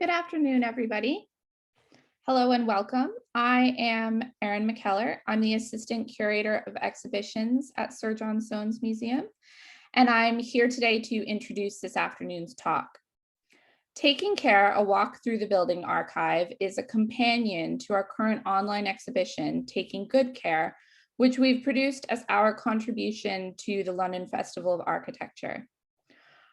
Good afternoon, everybody. Hello and welcome. I am Erin McKellar. I'm the Assistant Curator of Exhibitions at Sir John Soane's Museum, and I'm here today to introduce this afternoon's talk. Taking Care, a walk through the building archive, is a companion to our current online exhibition, Taking Good Care, which we've produced as our contribution to the London Festival of Architecture.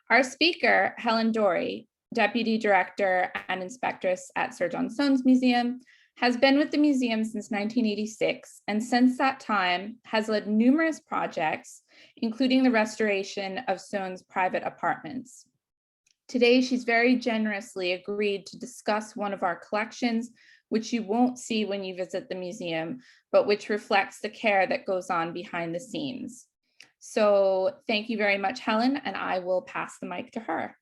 Our speaker, Helen Dorey, Deputy Director and Inspectress at Sir John Soane's Museum, has been with the museum since 1986, and since that time has led numerous projects, including the restoration of Soane's private apartments. Today, she's very generously agreed to discuss one of our collections, which you won't see when you visit the museum, but which reflects the care that goes on behind the scenes. So thank you very much, Helen, and I will pass the mic to her.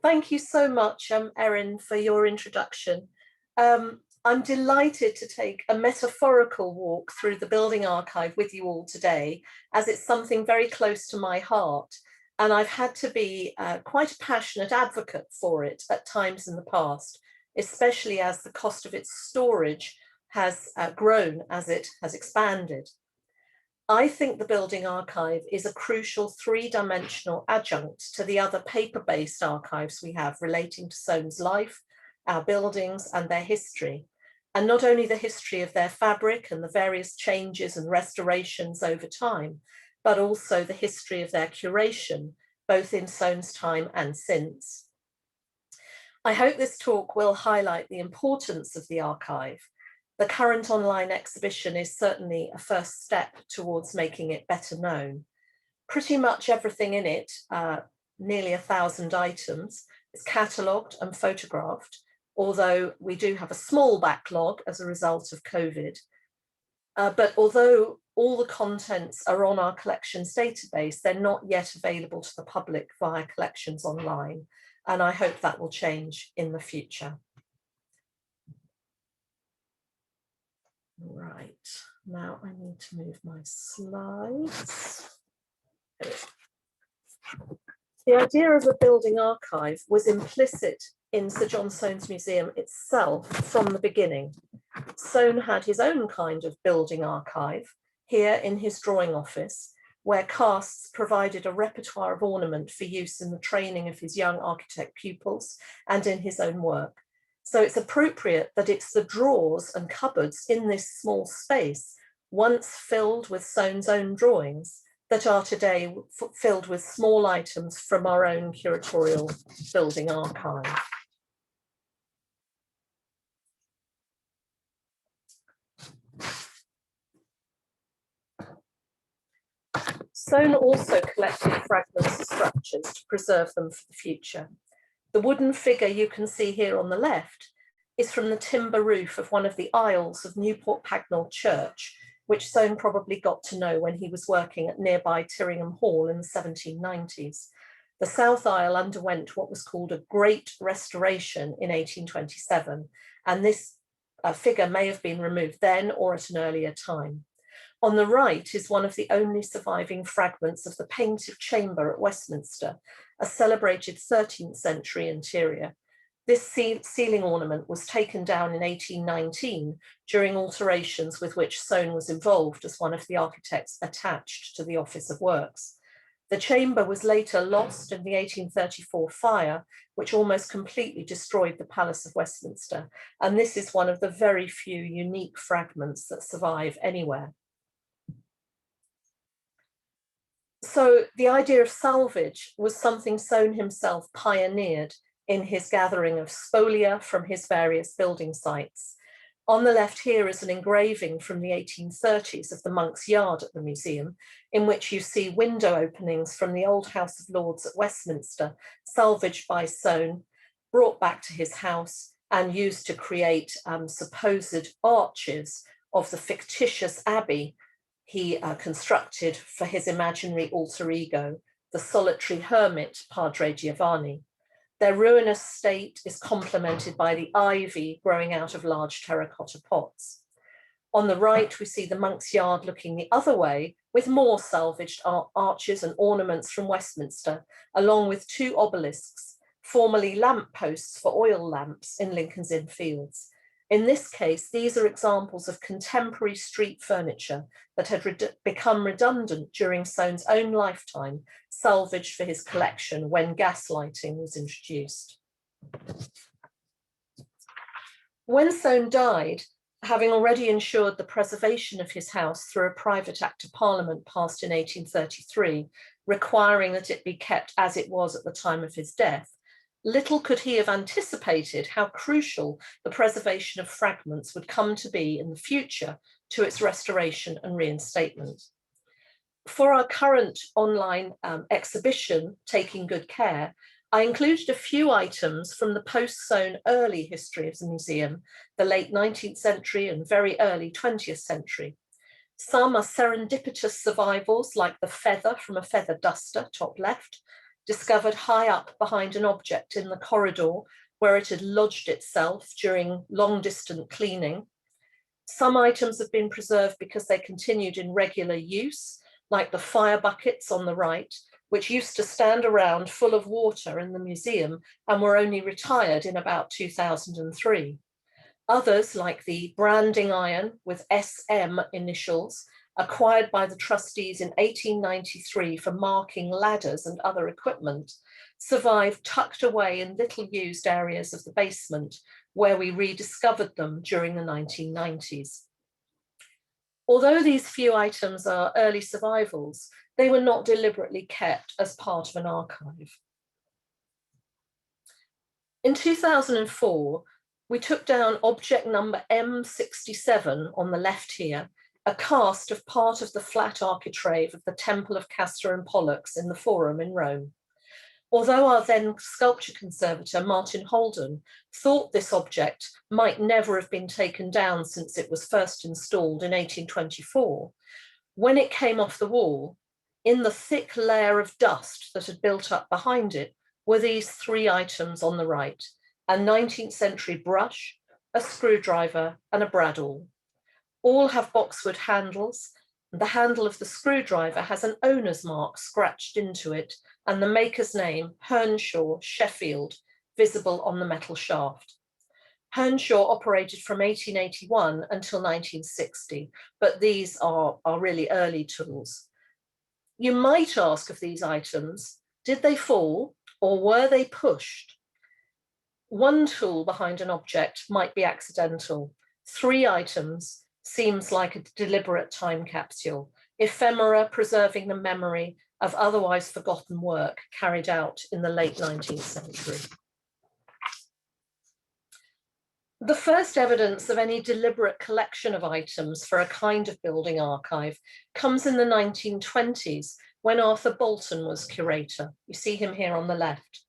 Thank you so much, Erin, for your introduction. I'm delighted to take a metaphorical walk through the building archive with you all today, as it's something very close to my heart. And I've had to be quite a passionate advocate for it at times in the past, especially as the cost of its storage has grown as it has expanded. I think the building archive is a crucial three-dimensional adjunct to the other paper-based archives we have relating to Soane's life, our buildings and their history, and not only the history of their fabric and the various changes and restorations over time, but also the history of their curation, both in Soane's time and since. I hope this talk will highlight the importance of the archive. The current online exhibition is certainly a first step towards making it better known. Pretty much everything in it, nearly 1,000 items, is catalogued and photographed, although we do have a small backlog as a result of COVID. But although all the contents are on our collections database, they're not yet available to the public via collections online, and I hope that will change in the future. Right, now I need to move my slides. The idea of a building archive was implicit in Sir John Soane's Museum itself from the beginning. Soane had his own kind of building archive here in his drawing office, where casts provided a repertoire of ornament for use in the training of his young architect pupils and in his own work. So it's appropriate that it's the drawers and cupboards in this small space, once filled with Soane's own drawings, that are today filled with small items from our own curatorial building archive. Soane also collected fragments of structures to preserve them for the future. The wooden figure you can see here on the left is from the timber roof of one of the aisles of Newport Pagnell Church, which Soane probably got to know when he was working at nearby Tyringham Hall in the 1790s. The south aisle underwent what was called a Great Restoration in 1827, and this figure may have been removed then or at an earlier time. On the right is one of the only surviving fragments of the Painted Chamber at Westminster, a celebrated 13th century interior. This ceiling ornament was taken down in 1819 during alterations with which Soane was involved as one of the architects attached to the Office of Works. The chamber was later lost in the 1834 fire, which almost completely destroyed the Palace of Westminster, and this is one of the very few unique fragments that survive anywhere. So the idea of salvage was something Soane himself pioneered in his gathering of spolia from his various building sites. On the left here is an engraving from the 1830s of the Monk's Yard at the museum, in which you see window openings from the old House of Lords at Westminster, salvaged by Soane, brought back to his house and used to create supposed arches of the fictitious abbey he constructed for his imaginary alter ego, the solitary hermit Padre Giovanni. Their ruinous state is complemented by the ivy growing out of large terracotta pots. On the right, we see the Monk's Yard looking the other way, with more salvaged arches and ornaments from Westminster, along with 2 obelisks, formerly lamp posts for oil lamps in Lincoln's Inn Fields. In this case, these are examples of contemporary street furniture that had become redundant during Soane's own lifetime, salvaged for his collection when gas lighting was introduced. When Soane died, having already ensured the preservation of his house through a private act of parliament passed in 1833, requiring that it be kept as it was at the time of his death, little could he have anticipated how crucial the preservation of fragments would come to be in the future to its restoration and reinstatement. For our current online exhibition, Taking Good Care, I included a few items from the post-Soane early history of the museum, the late 19th century and very early 20th century. Some are serendipitous survivals, like the feather from a feather duster, top left, discovered high up behind an object in the corridor where it had lodged itself during long-distance cleaning. Some items have been preserved because they continued in regular use, like the fire buckets on the right, which used to stand around full of water in the museum and were only retired in about 2003. Others, like the branding iron with SM initials, acquired by the trustees in 1893 for marking ladders and other equipment, survived tucked away in little used areas of the basement, where we rediscovered them during the 1990s. Although these few items are early survivals, they were not deliberately kept as part of an archive. In 2004, we took down object number M67 on the left here, a cast of part of the flat architrave of the Temple of Castor and Pollux in the Forum in Rome. Although our then sculpture conservator, Martin Holden, thought this object might never have been taken down since it was first installed in 1824, when it came off the wall, in the thick layer of dust that had built up behind it were these 3 items on the right: a 19th century brush, a screwdriver, and a bradawl. All have boxwood handles. The handle of the screwdriver has an owner's mark scratched into it, and the maker's name, Hernshaw, Sheffield, visible on the metal shaft. Hernshaw operated from 1881 until 1960, but these are really early tools. You might ask of these items, did they fall or were they pushed? One tool behind an object might be accidental. 3 items seems like a deliberate time capsule, ephemera preserving the memory of otherwise forgotten work carried out in the late 19th century. The first evidence of any deliberate collection of items for a kind of building archive comes in the 1920s, when Arthur Bolton was curator. You see him here on the left.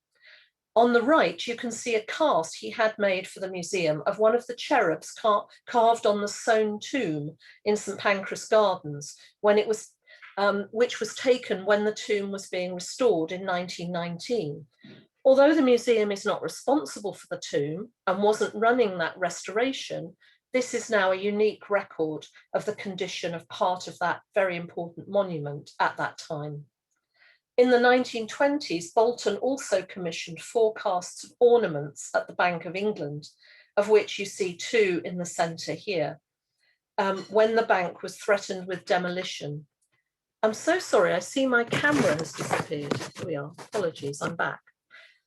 On the right, you can see a cast he had made for the museum of one of the cherubs carved on the Soane tomb in St Pancras Gardens, when it was, which was taken when the tomb was being restored in 1919. Although the museum is not responsible for the tomb and wasn't running that restoration, this is now a unique record of the condition of part of that very important monument at that time. In the 1920s, Bolton also commissioned 4 casts of ornaments at the Bank of England, of which you see 2 in the centre here, when the bank was threatened with demolition. I'm so sorry, I see my camera has disappeared. Here we are, apologies, I'm back.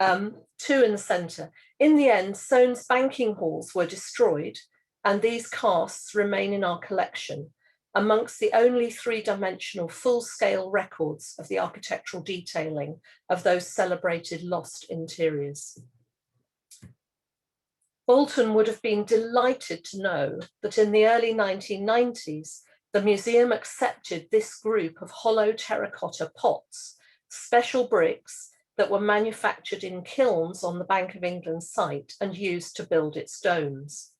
2 in the centre. In the end, Soane's banking halls were destroyed, and these casts remain in our collection, amongst the only 3-dimensional full-scale records of the architectural detailing of those celebrated lost interiors. Bolton would have been delighted to know that in the early 1990s, the museum accepted this group of hollow terracotta pots, special bricks that were manufactured in kilns on the Bank of England site and used to build its domes.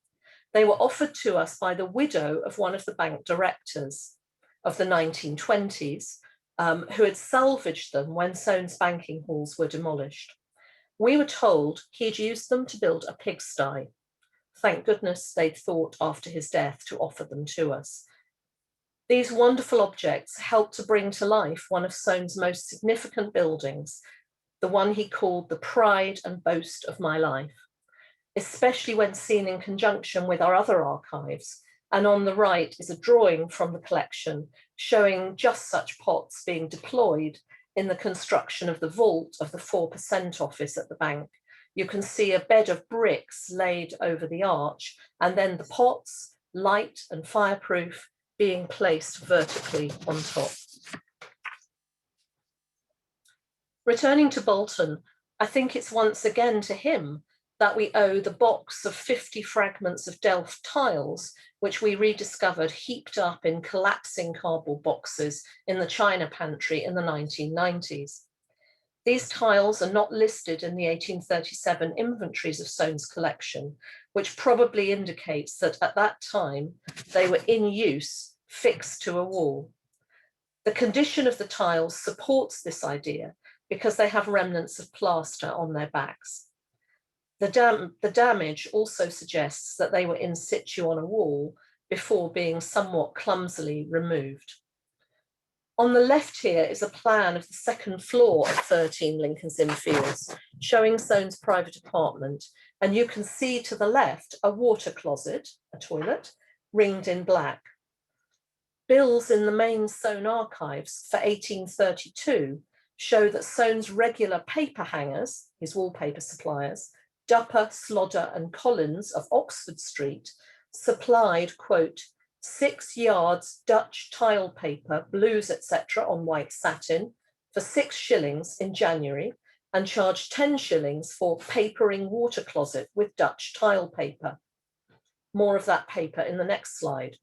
They were offered to us by the widow of one of the bank directors of the 1920s, who had salvaged them when Soane's banking halls were demolished. We were told he'd used them to build a pigsty. Thank goodness they'd thought after his death to offer them to us. These wonderful objects helped to bring to life one of Soane's most significant buildings, the one he called the pride and boast of my life, especially when seen in conjunction with our other archives. And on the right is a drawing from the collection showing just such pots being deployed in the construction of the vault of the 4% office at the bank. You can see a bed of bricks laid over the arch, and then the pots, light and fireproof, being placed vertically on top. Returning to Bolton, I think it's once again to him that we owe the box of 50 fragments of Delft tiles, which we rediscovered heaped up in collapsing cardboard boxes in the china pantry in the 1990s. These tiles are not listed in the 1837 inventories of Soane's collection, which probably indicates that at that time they were in use, fixed to a wall. The condition of the tiles supports this idea because they have remnants of plaster on their backs. The damage also suggests that they were in situ on a wall before being somewhat clumsily removed. On the left here is a plan of the second floor of 13 Lincoln's Inn Fields, showing Soane's private apartment, and you can see to the left a water closet, a toilet, ringed in black. Bills in the main Soane archives for 1832 show that Soane's regular paper hangers, his wallpaper suppliers, Dupper, Slodder and Collins of Oxford Street, supplied, quote, 6 yards Dutch tile paper, blues, etc. on white satin for 6 shillings in January, and charged 10 shillings for papering water closet with Dutch tile paper. More of that paper in the next slide.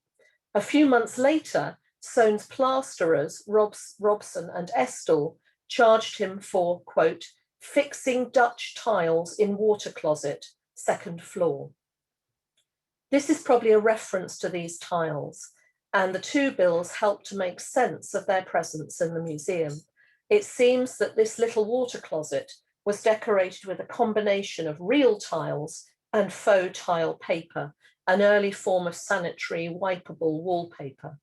A few months later, Soane's plasterers, Robson and Estelle, charged him for, quote, fixing Dutch tiles in water closet, 2nd floor. This is probably a reference to these tiles, and the 2 bills help to make sense of their presence in the museum. It seems that this little water closet was decorated with a combination of real tiles and faux tile paper, an early form of sanitary wipeable wallpaper.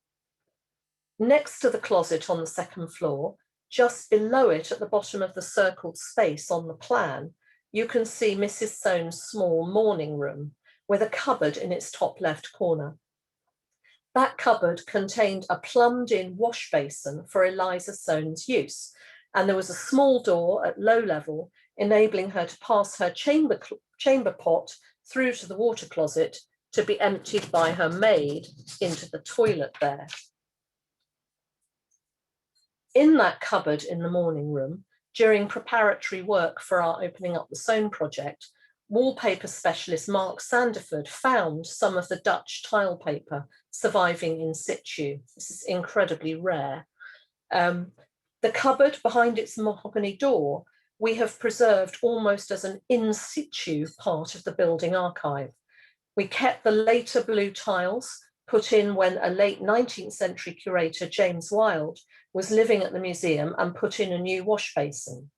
Next to the closet on the 2nd floor, just below it at the bottom of the circled space on the plan, you can see Mrs. Soane's small morning room with a cupboard in its top left corner. That cupboard contained a plumbed-in wash basin for Eliza Soane's use, and there was a small door at low level enabling her to pass her chamber pot through to the water closet to be emptied by her maid into the toilet there. In that cupboard in the morning room, during preparatory work for our Opening Up the Soane project, wallpaper specialist Mark Sandiford found some of the Dutch tile paper surviving in situ. This is incredibly rare. The cupboard behind its mahogany door, we have preserved almost as an in situ part of the building archive. We kept the later blue tiles put in when a late 19th century curator, James Wilde, was living at the museum and put in a new wash basin.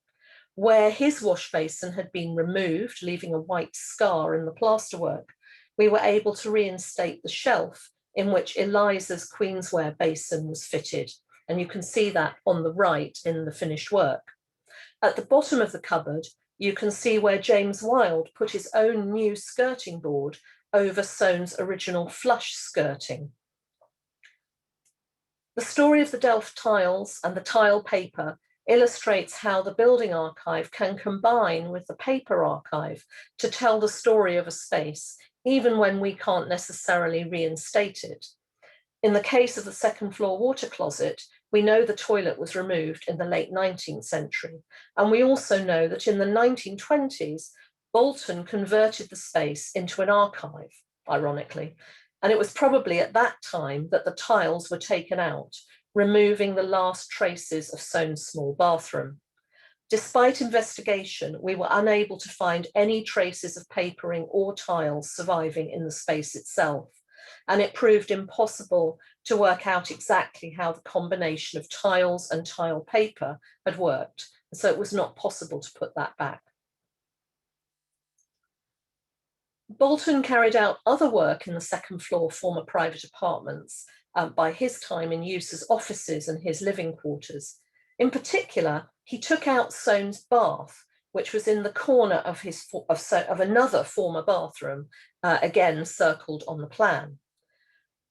Where his wash basin had been removed, leaving a white scar in the plasterwork, we were able to reinstate the shelf in which Eliza's Queensware basin was fitted. And you can see that on the right in the finished work. At the bottom of the cupboard, you can see where James Wilde put his own new skirting board over Soane's original flush skirting. The story of the Delft tiles and the tile paper illustrates how the building archive can combine with the paper archive to tell the story of a space, even when we can't necessarily reinstate it. In the case of the 2nd floor water closet, we know the toilet was removed in the late 19th century. And we also know that in the 1920s, Bolton converted the space into an archive, ironically. And it was probably at that time that the tiles were taken out, removing the last traces of Soane's small bathroom. Despite investigation, we were unable to find any traces of papering or tiles surviving in the space itself. And it proved impossible to work out exactly how the combination of tiles and tile paper had worked. So it was not possible to put that back. Bolton carried out other work in the second floor former private apartments by his time in use as offices and his living quarters. In particular, he took out Soane's bath, which was in the corner of another former bathroom, again circled on the plan.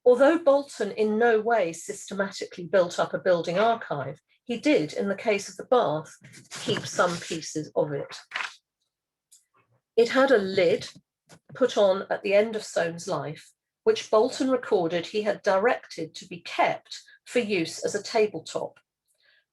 Although Bolton in no way systematically built up a building archive, he did, in the case of the bath, keep some pieces of it. It had a lid put on at the end of Soane's life, which Bolton recorded he had directed to be kept for use as a tabletop.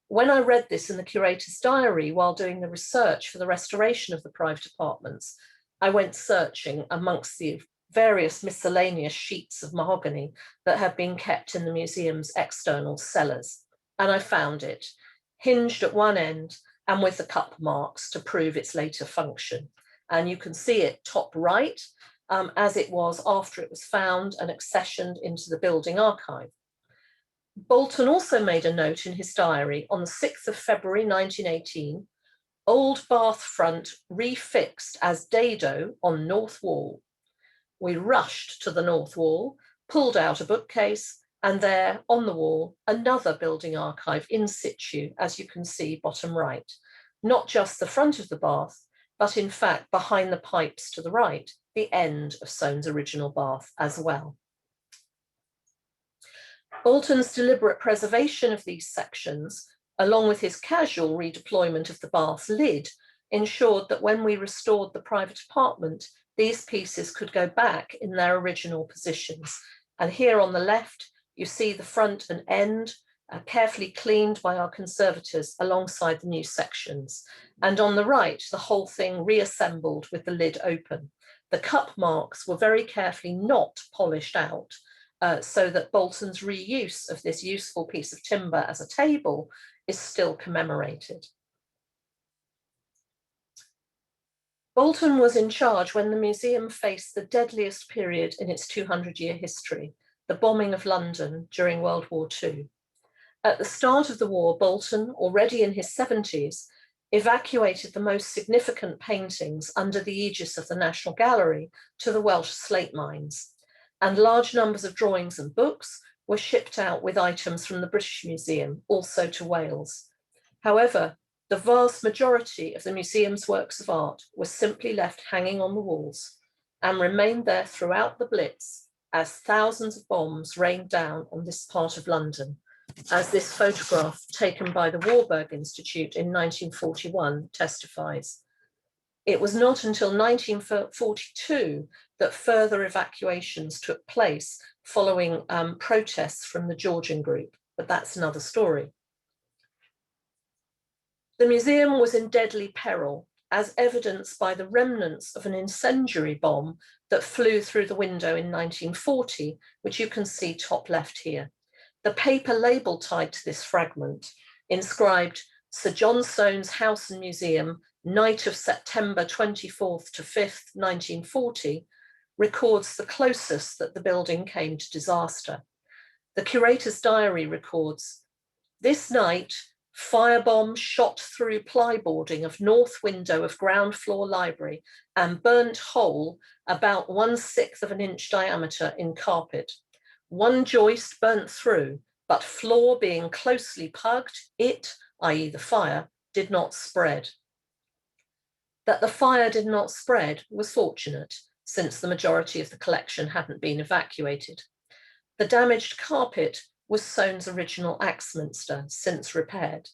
When I read this in the curator's diary while doing the research for the restoration of the private apartments, I went searching amongst the various miscellaneous sheets of mahogany that have been kept in the museum's external cellars. And I found it, hinged at one end and with the cup marks to prove its later function. And you can see it top right, as it was after it was found and accessioned into the building archive. Bolton also made a note in his diary on the 6th of February 1918, old bath front refixed as dado on north wall. We rushed to the north wall, pulled out a bookcase, and there on the wall, another building archive in situ, as you can see bottom right, not just the front of the bath, but in fact behind the pipes to the right, the end of Soane's original bath as well. Bolton's deliberate preservation of these sections, along with his casual redeployment of the bath lid, ensured that when we restored the private apartment, these pieces could go back in their original positions. And here on the left, you see the front and end carefully cleaned by our conservators alongside the new sections. And on the right, the whole thing reassembled with the lid open. The cup marks were very carefully not polished out, so that Bolton's reuse of this useful piece of timber as a table is still commemorated. Bolton was in charge when the museum faced the deadliest period in its 200-year history, the bombing of London during World War II. At the start of the war, Bolton, already in his 70s, evacuated the most significant paintings under the aegis of the National Gallery to the Welsh slate mines, and large numbers of drawings and books were shipped out with items from the British Museum, also to Wales. However, the vast majority of the museum's works of art were simply left hanging on the walls and remained there throughout the Blitz as thousands of bombs rained down on this part of London, as this photograph taken by the Warburg Institute in 1941 testifies. It was not until 1942 that further evacuations took place following protests from the Georgian group, but that's another story. The museum was in deadly peril, as evidenced by the remnants of an incendiary bomb that flew through the window in 1940, which you can see top left here. The paper label tied to this fragment, inscribed Sir John Soane's House and Museum, night of September 24th to 5th, 1940, records the closest that the building came to disaster. The curator's diary records, this night, firebomb shot through plyboarding of north window of ground floor library and burnt hole about 1/6 of an inch diameter in carpet. One joist burnt through, but floor being closely pugged, it, i.e. the fire, did not spread. That the fire did not spread was fortunate, since the majority of the collection hadn't been evacuated. The damaged carpet was Soane's original Axminster, since repaired.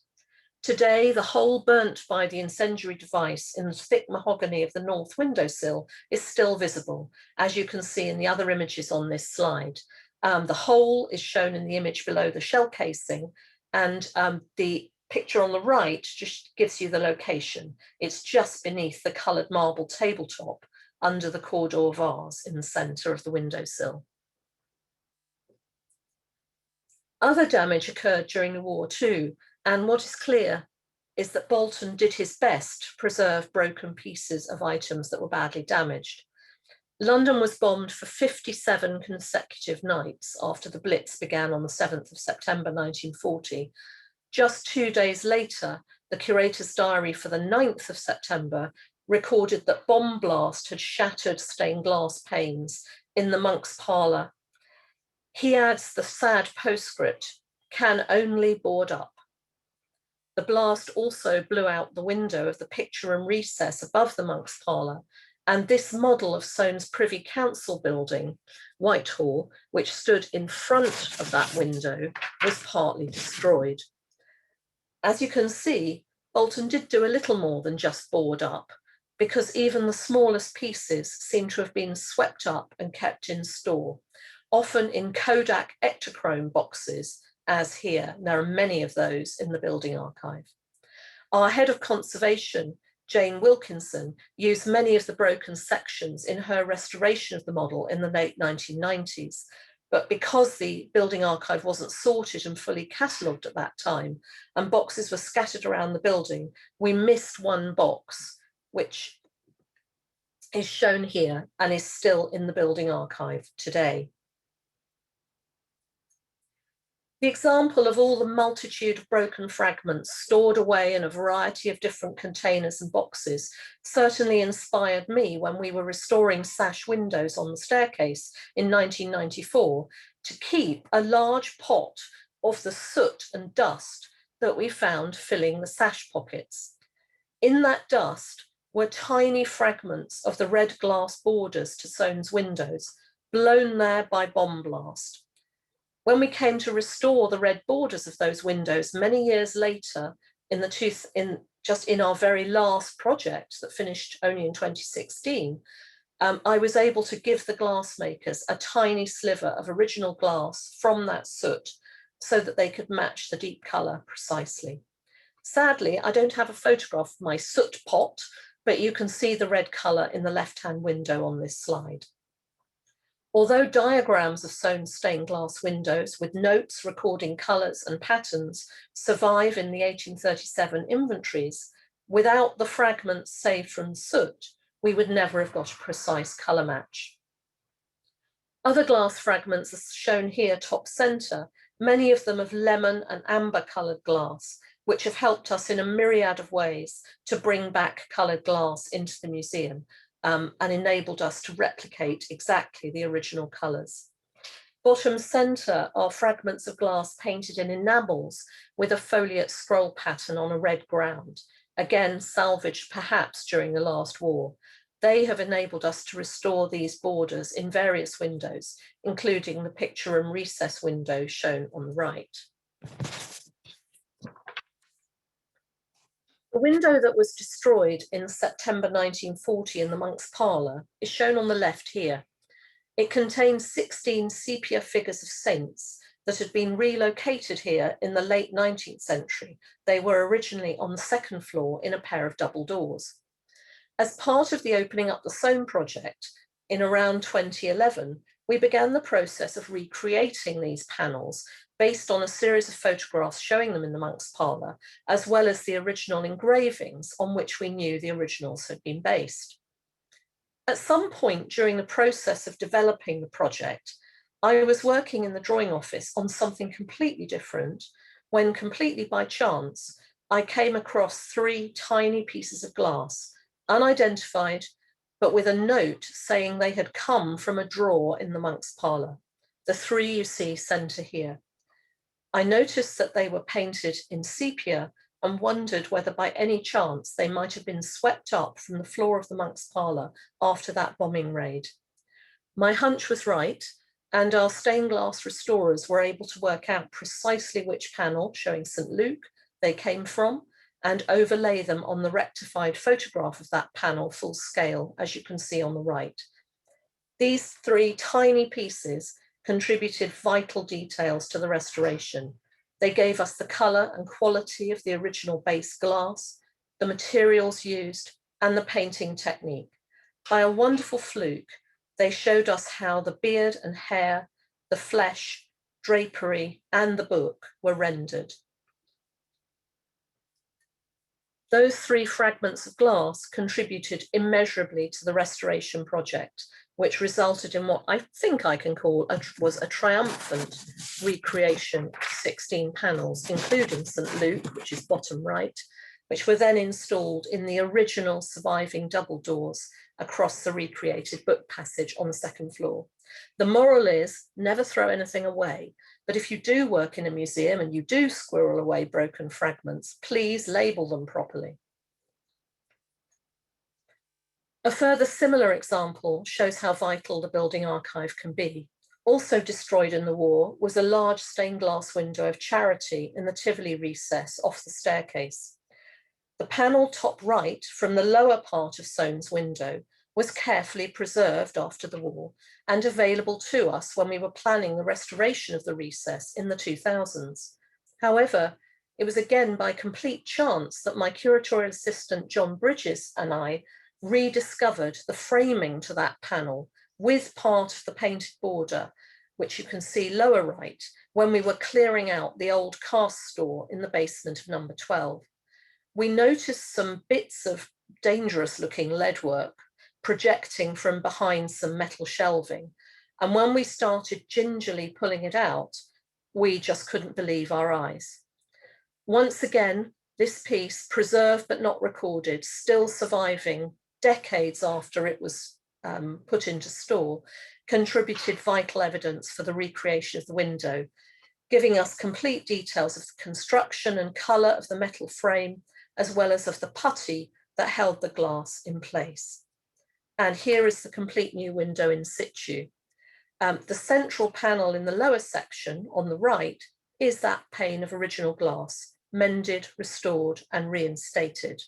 Today, the hole burnt by the incendiary device in the thick mahogany of the north windowsill is still visible, as you can see in the other images on this slide. The hole is shown in the image below the shell casing, and the picture on the right just gives you the location. It's just beneath the coloured marble tabletop under the corridor vase in the centre of the windowsill. Other damage occurred during the war too, and what is clear is that Bolton did his best to preserve broken pieces of items that were badly damaged. London was bombed for 57 consecutive nights after the Blitz began on the 7th of September 1940. Just 2 days later, the curator's diary for the 9th of September recorded that bomb blast had shattered stained glass panes in the Monks Parlor. He adds the sad postscript, "can only board up." The blast also blew out the window of the picture room recess above the Monks Parlor, and this model of Soane's Privy Council building, Whitehall, which stood in front of that window, was partly destroyed. As you can see, Bolton did do a little more than just board up, because even the smallest pieces seem to have been swept up and kept in store, often in Kodak Ektachrome boxes, as here. There are many of those in the building archive. Our head of conservation, Jane Wilkinson, used many of the broken sections in her restoration of the model in the late 1990s. But because the building archive wasn't sorted and fully catalogued at that time, and boxes were scattered around the building, we missed one box, which is shown here and is still in the building archive today. The example of all the multitude of broken fragments stored away in a variety of different containers and boxes certainly inspired me when we were restoring sash windows on the staircase in 1994 to keep a large pot of the soot and dust that we found filling the sash pockets. In that dust were tiny fragments of the red glass borders to Soane's windows, blown there by bomb blast. When we came to restore the red borders of those windows many years later, just in our very last project that finished only in 2016, I was able to give the glassmakers a tiny sliver of original glass from that soot so that they could match the deep colour precisely. Sadly, I don't have a photograph of my soot pot, but you can see the red colour in the left-hand window on this slide. Although diagrams of Soane's stained glass windows with notes recording colours and patterns survive in the 1837 inventories, without the fragments saved from soot, we would never have got a precise colour match. Other glass fragments are shown here top centre, many of them of lemon and amber coloured glass, which have helped us in a myriad of ways to bring back coloured glass into the museum. And enabled us to replicate exactly the original colours. Bottom centre are fragments of glass painted in enamels with a foliate scroll pattern on a red ground, again salvaged perhaps during the last war. They have enabled us to restore these borders in various windows, including the picture room recess window shown on the right. The window that was destroyed in September 1940 in the Monks Parlor is shown on the left here. It contains 16 sepia figures of saints that had been relocated here in the late 19th century. They were originally on the second floor in a pair of double doors. As part of the Opening Up the Soane project in around 2011, we began the process of recreating these panels based on a series of photographs showing them in the Monks Parlor, as well as the original engravings on which we knew the originals had been based. At some point during the process of developing the project, I was working in the drawing office on something completely different when, completely by chance, I came across 3 tiny pieces of glass, unidentified, but with a note saying they had come from a drawer in the Monks Parlor. The 3 you see centre here. I noticed that they were painted in sepia and wondered whether by any chance they might have been swept up from the floor of the Monks Parlor after that bombing raid. My hunch was right, and our stained glass restorers were able to work out precisely which panel showing St. Luke they came from and overlay them on the rectified photograph of that panel full scale, as you can see on the right. These 3 tiny pieces contributed vital details to the restoration. They gave us the colour and quality of the original base glass, the materials used, and the painting technique. By a wonderful fluke, they showed us how the beard and hair, the flesh, drapery, and the book were rendered. Those 3 fragments of glass contributed immeasurably to the restoration project, which resulted in what I think I can call was a triumphant recreation of 16 panels, including St. Luke, which is bottom right, which were then installed in the original surviving double doors across the recreated book passage on the second floor. The moral is never throw anything away, but if you do work in a museum and you do squirrel away broken fragments, please label them properly. A further similar example shows how vital the building archive can be. Also destroyed in the war was a large stained glass window of Charity in the Tivoli recess off the staircase. The panel top right from the lower part of Soane's window was carefully preserved after the war and available to us when we were planning the restoration of the recess in the 2000s. However, it was again by complete chance that my curatorial assistant John Bridges and I rediscovered the framing to that panel with part of the painted border, which you can see lower right, when we were clearing out the old cast store in the basement of number 12. We noticed some bits of dangerous looking leadwork projecting from behind some metal shelving. And when we started gingerly pulling it out, we just couldn't believe our eyes. Once again, this piece, preserved but not recorded, still surviving decades after it was put into store, contributed vital evidence for the recreation of the window, giving us complete details of the construction and colour of the metal frame, as well as of the putty that held the glass in place. And here is the complete new window in situ. The central panel in the lower section on the right is that pane of original glass, mended, restored, and reinstated.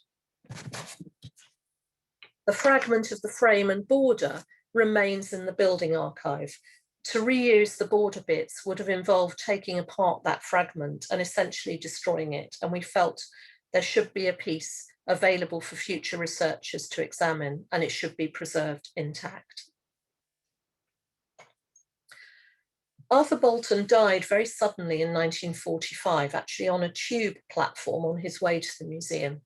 The fragment of the frame and border remains in the building archive. To reuse the border bits would have involved taking apart that fragment and essentially destroying it, and we felt there should be a piece available for future researchers to examine, and it should be preserved intact. Arthur Bolton died very suddenly in 1945, actually on a tube platform on his way to the museum.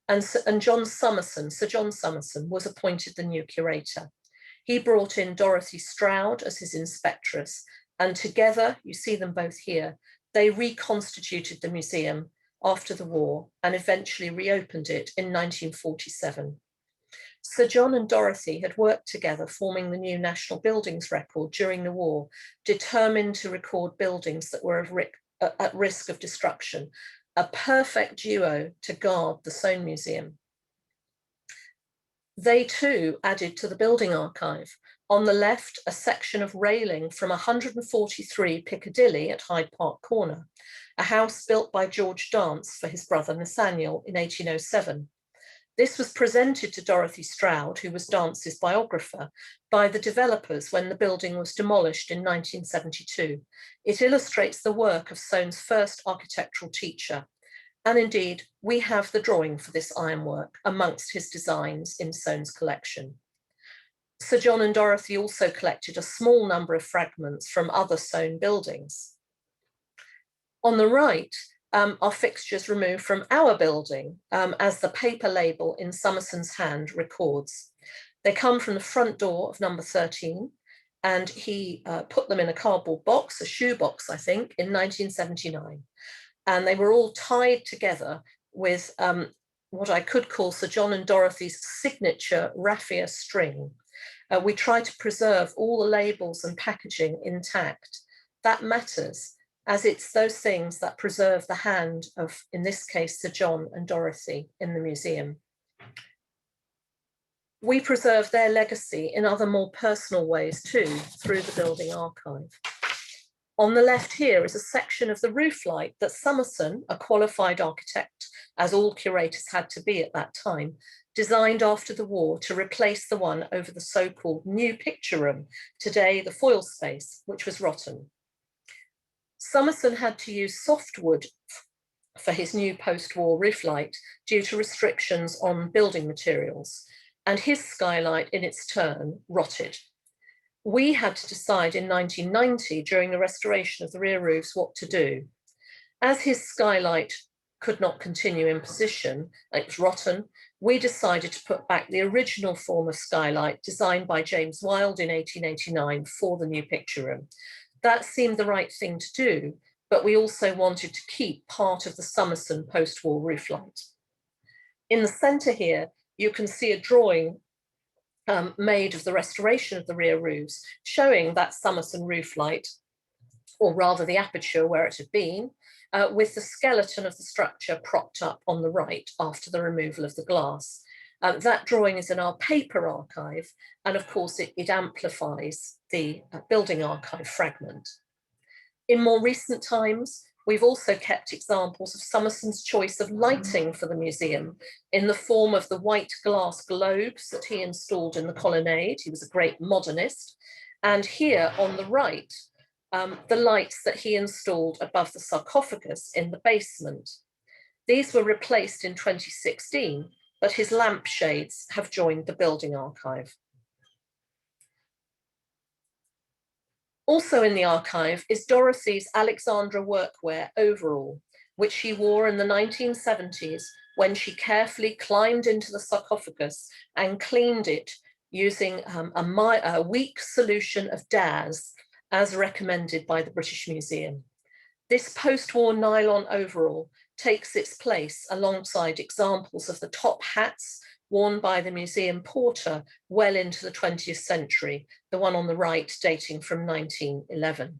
And John Summerson, Sir John Summerson, was appointed the new curator. He brought in Dorothy Stroud as his inspectress, and together, you see them both here, they reconstituted the museum after the war and eventually reopened it in 1947. Sir John and Dorothy had worked together forming the new National Buildings Record during the war, determined to record buildings that were at risk of destruction, a perfect duo to guard the Soane Museum. They too added to the building archive. On the left, a section of railing from 143 Piccadilly at Hyde Park Corner, a house built by George Dance for his brother Nathaniel in 1807. This was presented to Dorothy Stroud, who was Dance's biographer, by the developers when the building was demolished in 1972. It illustrates the work of Soane's first architectural teacher. And indeed, we have the drawing for this ironwork amongst his designs in Soane's collection. Sir John and Dorothy also collected a small number of fragments from other Soane buildings. On the right are fixtures removed from our building, as the paper label in Summerson's hand records. They come from the front door of number 13, and he put them in a cardboard box, a shoebox, I think, in 1979. And they were all tied together with what I could call Sir John and Dorothy's signature raffia string. We try to preserve all the labels and packaging intact. That matters, as it's those things that preserve the hand of, in this case, Sir John and Dorothy in the museum. We preserve their legacy in other more personal ways too, through the building archive. On the left here is a section of the roof light that Summerson, a qualified architect, as all curators had to be at that time, designed after the war to replace the one over the so-called new picture room, today the foil space, which was rotten. Summerson had to use softwood for his new post-war roof light due to restrictions on building materials, and his skylight in its turn rotted. We had to decide in 1990, during the restoration of the rear roofs, what to do. As his skylight could not continue in position, it was rotten, we decided to put back the original form of skylight designed by James Wilde in 1889 for the new picture room. That seemed the right thing to do, but we also wanted to keep part of the Summerson post-war roof light. In the centre here, you can see a drawing made of the restoration of the rear roofs, showing that Summerson roof light, or rather the aperture where it had been, with the skeleton of the structure propped up on the right after the removal of the glass. That drawing is in our paper archive, and of course it amplifies the building archive fragment. In more recent times, we've also kept examples of Summerson's choice of lighting for the museum in the form of the white glass globes that he installed in the colonnade. He was a great modernist. And here on the right, the lights that he installed above the sarcophagus in the basement. These were replaced in 2016, but his lampshades have joined the building archive. Also in the archive is Dorothy's Alexandra workwear overall, which she wore in the 1970s when she carefully climbed into the sarcophagus and cleaned it using a weak solution of Daz, as recommended by the British Museum. This post-war nylon overall takes its place alongside examples of the top hats worn by the museum porter well into the 20th century, the one on the right dating from 1911.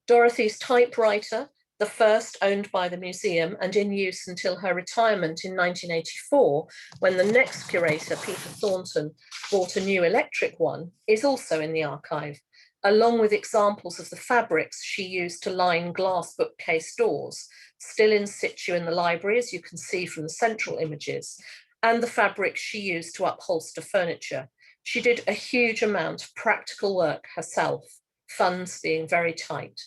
Dorothy's typewriter, the first owned by the museum and in use until her retirement in 1984, when the next curator, Peter Thornton, bought a new electric one, is also in the archive, along with examples of the fabrics she used to line glass bookcase doors, still in situ in the library, as you can see from the central images, and the fabrics she used to upholster furniture. She did a huge amount of practical work herself, funds being very tight.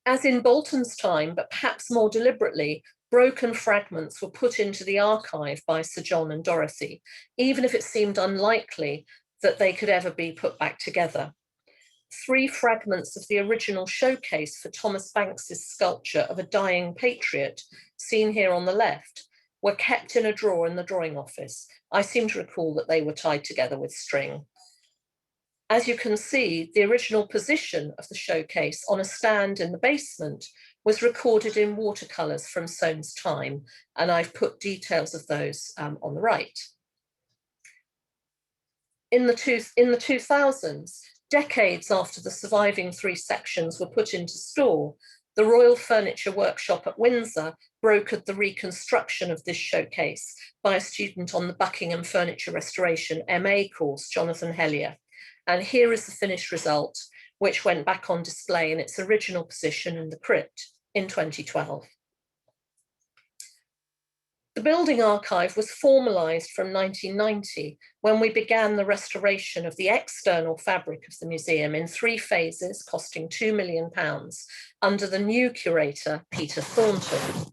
As in Bolton's time, but perhaps more deliberately, broken fragments were put into the archive by Sir John and Dorothy, even if it seemed unlikely that they could ever be put back together. 3 fragments of the original showcase for Thomas Banks's sculpture of a dying patriot, seen here on the left, were kept in a drawer in the drawing office. I seem to recall that they were tied together with string. As you can see, the original position of the showcase on a stand in the basement was recorded in watercolours from Soane's time, and I've put details of those on the right. In the 2000s, decades after the surviving 3 sections were put into store, the Royal Furniture Workshop at Windsor brokered the reconstruction of this showcase by a student on the Buckingham Furniture Restoration MA course, Jonathan Hellier. And here is the finished result, which went back on display in its original position in the crypt in 2012. The building archive was formalised from 1990 when we began the restoration of the external fabric of the museum in 3 phases costing £2 million under the new curator, Peter Thornton.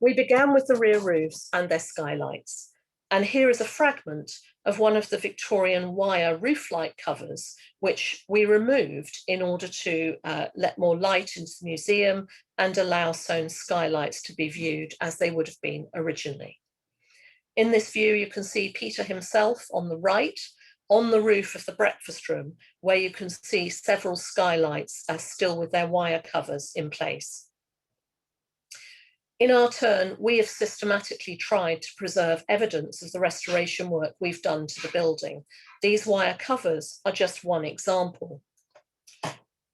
We began with the rear roofs and their skylights. And here is a fragment of one of the Victorian wire roof light covers, which we removed in order to let more light into the museum and allow Soane's skylights to be viewed as they would have been originally. In this view, you can see Peter himself on the right, on the roof of the breakfast room, where you can see several skylights still with their wire covers in place. In our turn, we have systematically tried to preserve evidence of the restoration work we've done to the building. These wire covers are just one example.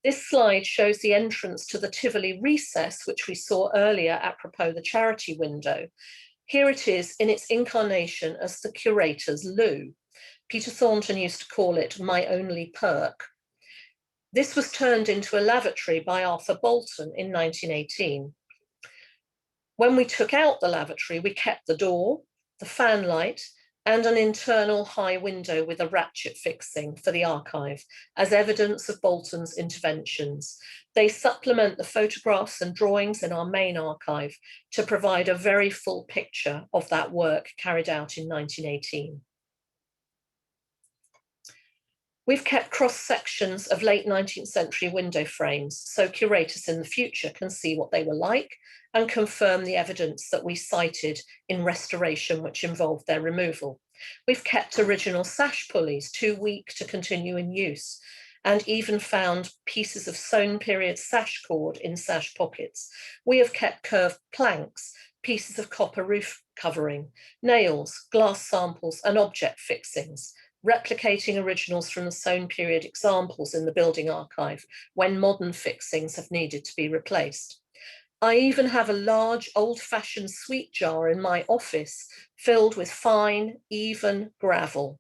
This slide shows the entrance to the Tivoli recess, which we saw earlier apropos the charity window. Here it is in its incarnation as the Curator's Loo. Peter Thornton used to call it my only perk. This was turned into a lavatory by Arthur Bolton in 1918. When we took out the lavatory, we kept the door, the fan light, and an internal high window with a ratchet fixing for the archive as evidence of Bolton's interventions. They supplement the photographs and drawings in our main archive to provide a very full picture of that work carried out in 1918. We've kept cross sections of late 19th century window frames so curators in the future can see what they were like and confirm the evidence that we cited in restoration which involved their removal. We've kept original sash pulleys too weak to continue in use, and even found pieces of Soane period sash cord in sash pockets. We have kept curved planks, pieces of copper roof covering, nails, glass samples, and object fixings, replicating originals from the Soane period examples in the building archive when modern fixings have needed to be replaced. I even have a large old-fashioned sweet jar in my office filled with fine, even gravel,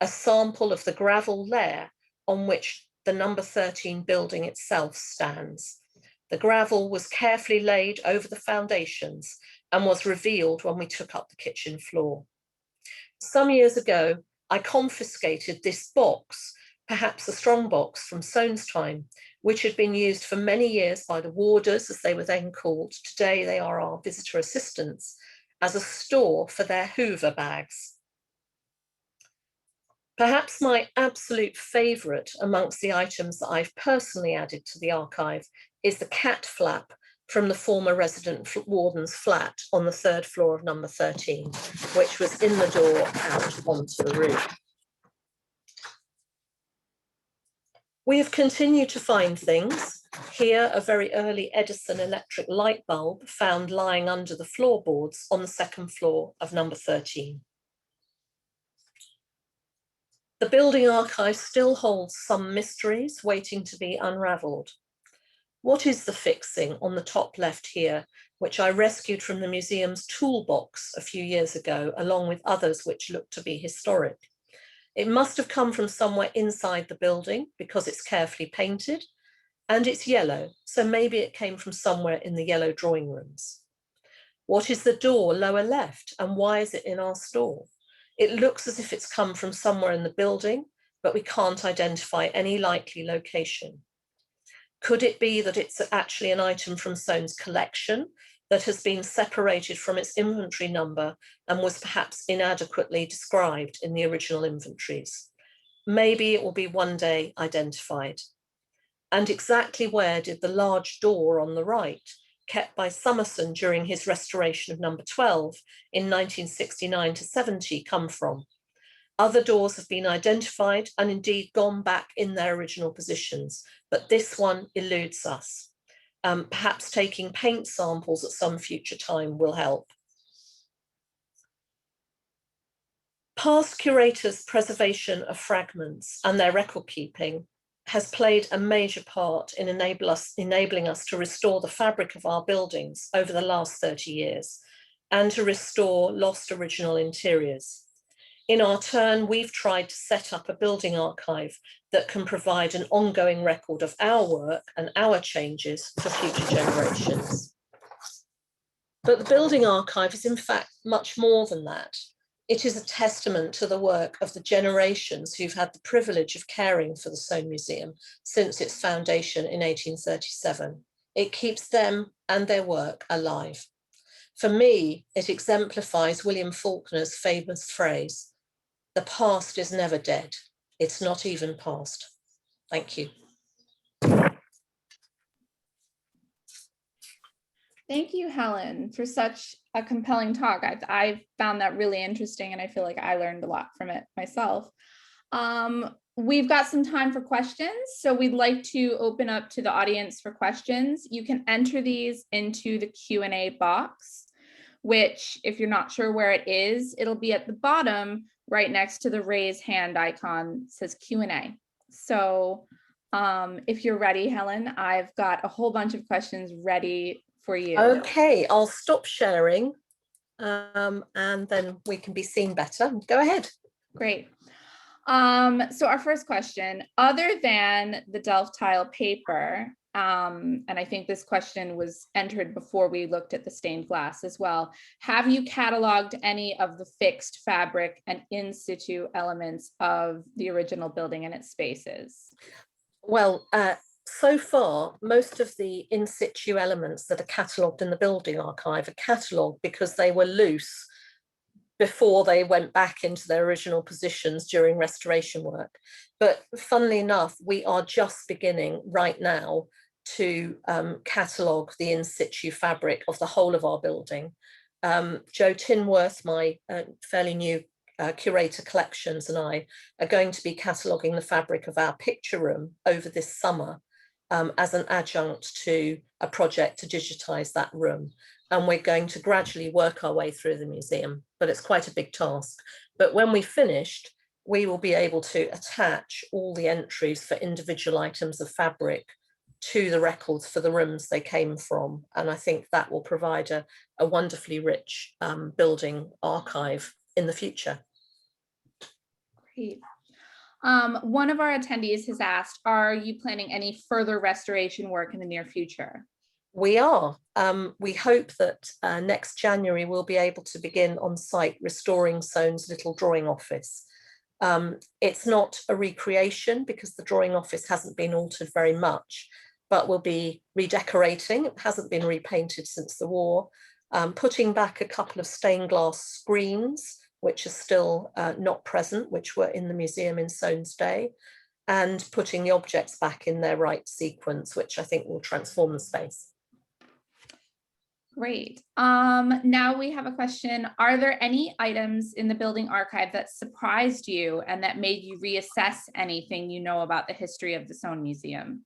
a sample of the gravel layer on which the number 13 building itself stands. The gravel was carefully laid over the foundations and was revealed when we took up the kitchen floor. Some years ago, I confiscated this box, perhaps a strong box from Soane's time, which had been used for many years by the warders, as they were then called. Today they are our visitor assistants, as a store for their Hoover bags. Perhaps my absolute favourite amongst the items that I've personally added to the archive is the cat flap from the former resident warden's flat on the 3rd floor of number 13, which was in the door out onto the roof. We have continued to find things. Here, a very early Edison electric light bulb found lying under the floorboards on the 2nd floor of number 13. The building archive still holds some mysteries waiting to be unravelled. What is the fixing on the top left here, which I rescued from the museum's toolbox a few years ago, along with others which look to be historic? It must have come from somewhere inside the building because it's carefully painted, and it's yellow, so maybe it came from somewhere in the yellow drawing rooms. What is the door lower left, and why is it in our store? It looks as if it's come from somewhere in the building, but we can't identify any likely location. Could it be that it's actually an item from Soane's collection that has been separated from its inventory number and was perhaps inadequately described in the original inventories? Maybe it will be one day identified. And exactly where did the large door on the right, kept by Summerson during his restoration of number 12 in 1969 to 70, come from? Other doors have been identified and indeed gone back in their original positions, but this one eludes us. Perhaps taking paint samples at some future time will help. Past curators' preservation of fragments and their record keeping has played a major part in enabling us to restore the fabric of our buildings over the last 30 years and to restore lost original interiors. In our turn, we've tried to set up a building archive that can provide an ongoing record of our work and our changes for future generations. But the building archive is in fact much more than that. It is a testament to the work of the generations who've had the privilege of caring for the Soane Museum since its foundation in 1837. It keeps them and their work alive. For me, it exemplifies William Faulkner's famous phrase, "The past is never dead. It's not even past." Thank you. Thank you, Helen, for such a compelling talk. I found that really interesting, and I feel like I learned a lot from it myself. We've got some time for questions, so we'd like to open up to the audience for questions. You can enter these into the Q&A box, which, if you're not sure where it is, it'll be at the bottom right next to the raise hand icon. It says Q&A. So if you're ready, Helen, I've got a whole bunch of questions ready for you. Okay, I'll stop sharing and then we can be seen better. Go ahead. Great. So our first question, other than the Delft tile paper, and I think this question was entered before we looked at the stained glass as well, have you cataloged any of the fixed fabric and in situ elements of the original building and its spaces? Well, so far, most of the in situ elements that are catalogued in the building archive are catalogued because they were loose before they went back into their original positions during restoration work. But funnily enough, we are just beginning right now to catalogue the in situ fabric of the whole of our building. Joe Tinworth, my fairly new Curator Collections and I are going to be cataloguing the fabric of our picture room over this summer as an adjunct to a project to digitise that room. And we're going to gradually work our way through the museum, but it's quite a big task. But when we've finished, we will be able to attach all the entries for individual items of fabric to the records for the rooms they came from. And I think that will provide a wonderfully rich building archive in the future. Great. One of our attendees has asked, are you planning any further restoration work in the near future? We are. We hope that next January we'll be able to begin on site restoring Soane's little drawing office. It's not a recreation because the drawing office hasn't been altered very much, but we'll be redecorating. It hasn't been repainted since the war, putting back a couple of stained glass screens, which are still not present, which were in the museum in Soane's day, and putting the objects back in their right sequence, which I think will transform the space. Great. Now we have a question. Are there any items in the building archive that surprised you and that made you reassess anything you know about the history of the Soane Museum?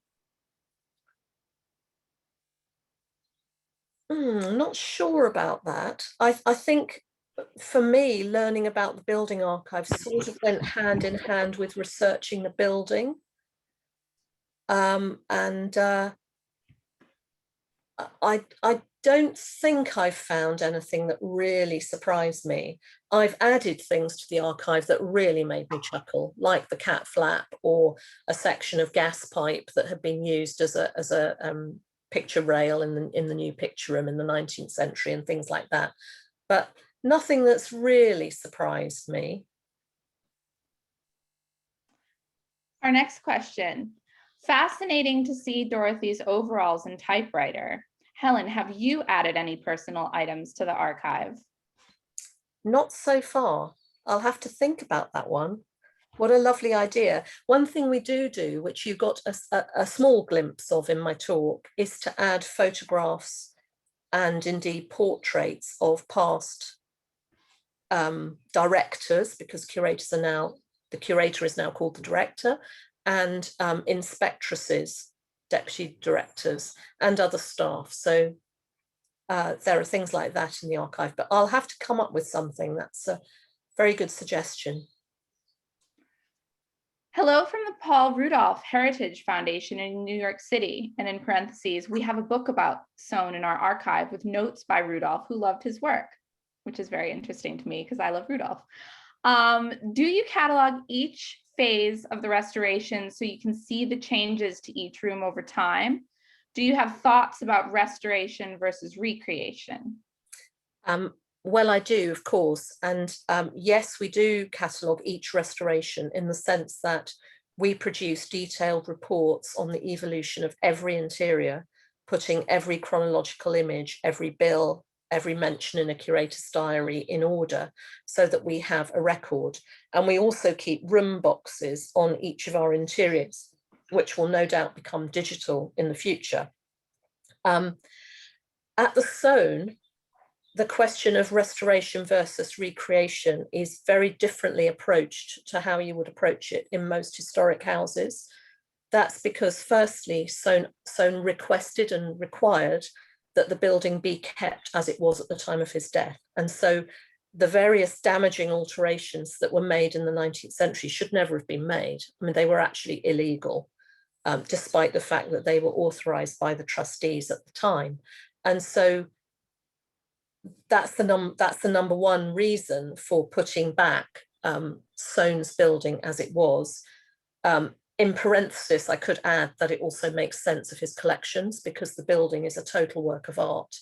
Not sure about that. I think for me, learning about the building archive sort of went hand in hand with researching the building. I don't think I've found anything that really surprised me. I've added things to the archive that really made me chuckle, like the cat flap or a section of gas pipe that had been used as a picture rail in the new picture room in the 19th century and things like that. But nothing that's really surprised me. Our next question. Fascinating to see Dorothys overalls and typewriter. Helen, have you added any personal items to the archive? Not so far. I'll have to think about that one. What a lovely idea. One thing we do, which you got a small glimpse of in my talk, is to add photographs and indeed portraits of past directors, because curators are now, the curator is now called the director, and inspectresses, deputy directors, and other staff. So there are things like that in the archive, but I'll have to come up with something. That's a very good suggestion. Hello from the Paul Rudolph Heritage Foundation in New York City. And in parentheses, we have a book about Soane in our archive with notes by Rudolph, who loved his work, which is very interesting to me because I love Rudolph. Do you catalog each phase of the restoration so you can see the changes to each room over time? Do you have thoughts about restoration versus recreation? Well, I do, of course. And yes, we do catalogue each restoration in the sense that we produce detailed reports on the evolution of every interior, putting every chronological image, every bill, every mention in a curator's diary in order so that we have a record. And we also keep room boxes on each of our interiors, which will no doubt become digital in the future. At the Soane, the question of restoration versus recreation is very differently approached to how you would approach it in most historic houses. That's because firstly, Soane requested and required that the building be kept as it was at the time of his death. And so the various damaging alterations that were made in the 19th century should never have been made. I mean, they were actually illegal, despite the fact that they were authorized by the trustees at the time. And so that's the number one reason for putting back Soane's building as it was. In parenthesis, I could add that it also makes sense of his collections because the building is a total work of art.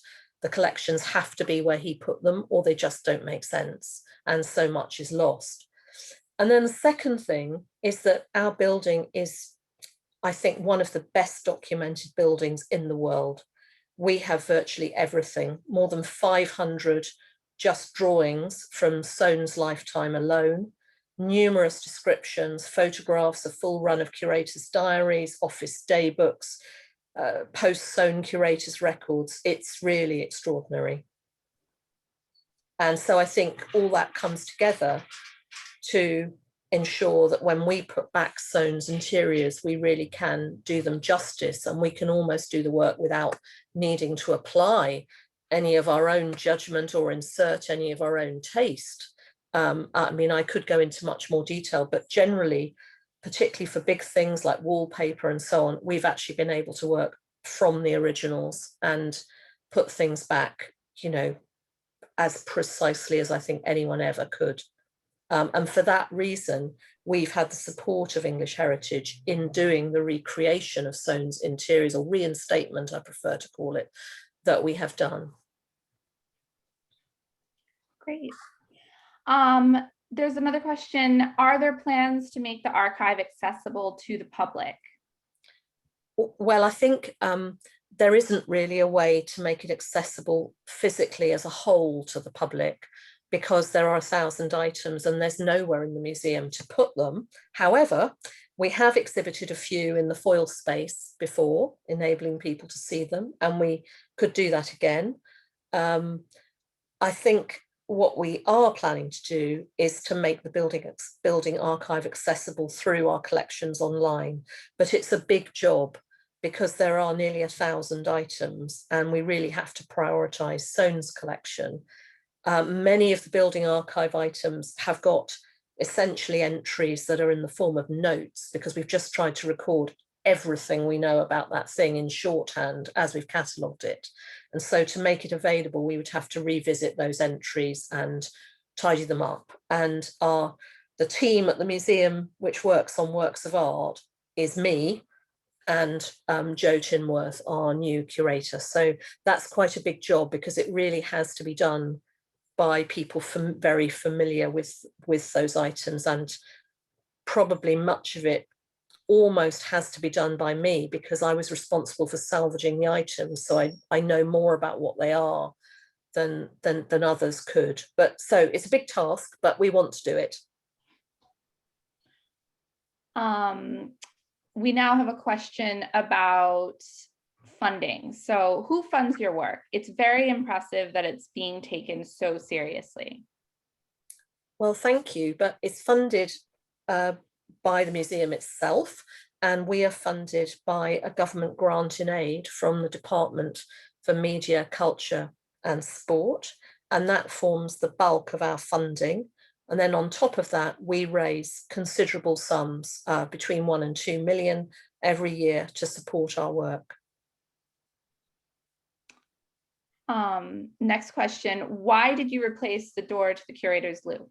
The collections have to be where he put them or they just don't make sense, and so much is lost. And then the second thing is that our building is, I think, one of the best documented buildings in the world. We have virtually everything, more than 500 just drawings from Soane's lifetime alone, numerous descriptions, photographs, a full run of curators' diaries, office day books, post-Soane curators' records. It's really extraordinary. And so I think all that comes together to ensure that when we put back Soane's interiors, we really can do them justice, and we can almost do the work without needing to apply any of our own judgment or insert any of our own taste. I mean, I could go into much more detail, but generally, particularly for big things like wallpaper and so on, we've actually been able to work from the originals and put things back, you know, as precisely as I think anyone ever could. And for that reason, we've had the support of English Heritage in doing the recreation of Soane's interiors, or reinstatement, I prefer to call it, that we have done. Great. There's another question. Are there plans to make the archive accessible to the public? Well, I think there isn't really a way to make it accessible physically as a whole to the public, because there are 1,000 items and there's nowhere in the museum to put them. However, we have exhibited a few in the foil space before, enabling people to see them, and we could do that again. I think what we are planning to do is to make the building archive accessible through our collections online, but it's a big job because there are nearly 1,000 items and we really have to prioritise Soane's collection. Many of the building archive items have got essentially entries that are in the form of notes, because we've just tried to record everything we know about that thing in shorthand as we've catalogued it. And so to make it available, we would have to revisit those entries and tidy them up. And the team at the museum, which works on works of art, is me and Jo Tinworth, our new curator. So that's quite a big job, because it really has to be done by people very familiar with those items, and probably much of it almost has to be done by me, because I was responsible for salvaging the items, so I know more about what they are than others could. But so it's a big task, but we want to do it. We now have a question about funding. So who funds your work? It's very impressive that it's being taken so seriously. Well, thank you, but it's funded by the museum itself, and we are funded by a government grant in aid from the Department for Media, Culture and Sport, and that forms the bulk of our funding. And then on top of that, we raise considerable sums, between 1 and 2 million every year, to support our work. Next question. Why did you replace the door to the Curator's Loop?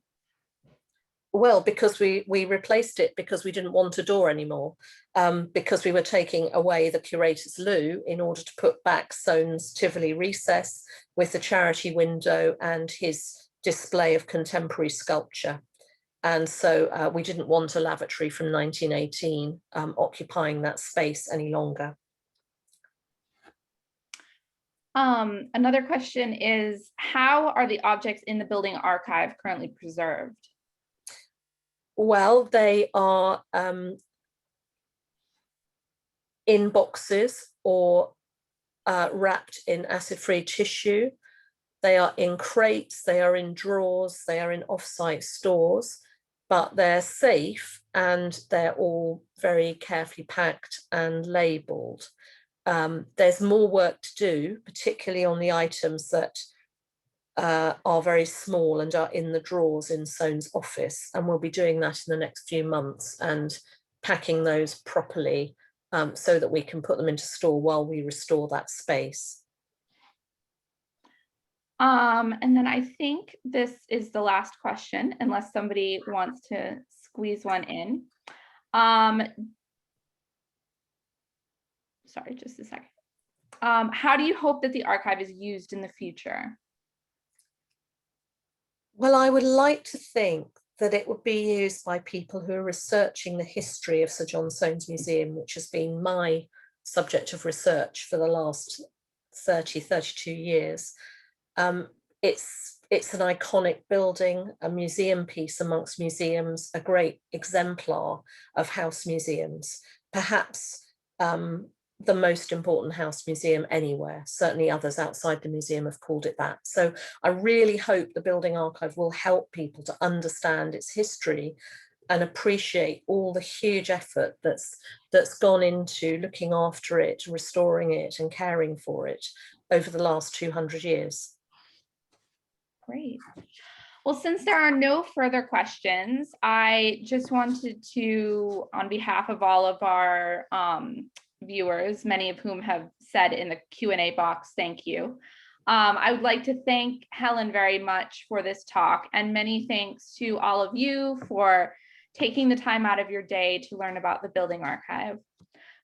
Well, because we replaced it because we didn't want a door anymore, because we were taking away the Curator's Loop in order to put back Soane's Tivoli recess with the charity window and his display of contemporary sculpture. And so we didn't want a lavatory from 1918 occupying that space any longer. Another question is, how are the objects in the building archive currently preserved? Well, they are in boxes or wrapped in acid-free tissue. They are in crates, they are in drawers, they are in off-site stores, but they're safe and they're all very carefully packed and labelled. There's more work to do, particularly on the items that are very small and are in the drawers in Soane's office, and we'll be doing that in the next few months and packing those properly so that we can put them into store while we restore that space. And then I think this is the last question, unless somebody wants to squeeze one in. Sorry, just a second. How do you hope that the archive is used in the future? Well, I would like to think that it would be used by people who are researching the history of Sir John Soane's Museum, which has been my subject of research for the last 32 years. It's an iconic building, a museum piece amongst museums, a great exemplar of house museums. Perhaps the most important house museum anywhere. Certainly others outside the museum have called it that. So I really hope the Building Archive will help people to understand its history and appreciate all the huge effort that's gone into looking after it, restoring it and caring for it over the last 200 years. Great. Well, since there are no further questions, I just wanted to, on behalf of all of our viewers, many of whom have said in the Q&A box, thank you. I would like to thank Helen very much for this talk, and many thanks to all of you for taking the time out of your day to learn about the Building Archive.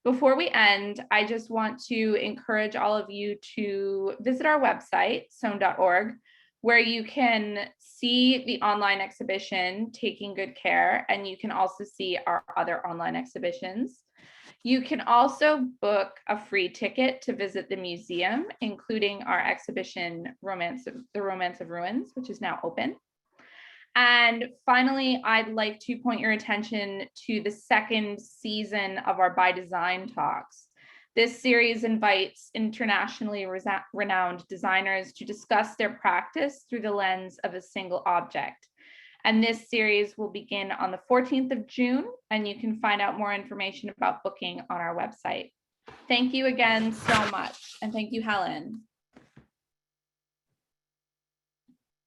Before we end, I just want to encourage all of you to visit our website, soane.org, where you can see the online exhibition, Taking Good Care, and you can also see our other online exhibitions. You can also book a free ticket to visit the museum, including our exhibition, The Romance of Ruins, which is now open. And finally, I'd like to point your attention to the second season of our By Design talks. This series invites internationally renowned designers to discuss their practice through the lens of a single object. And this series will begin on the 14th of June, and you can find out more information about booking on our website. Thank you again so much, and thank you, Helen.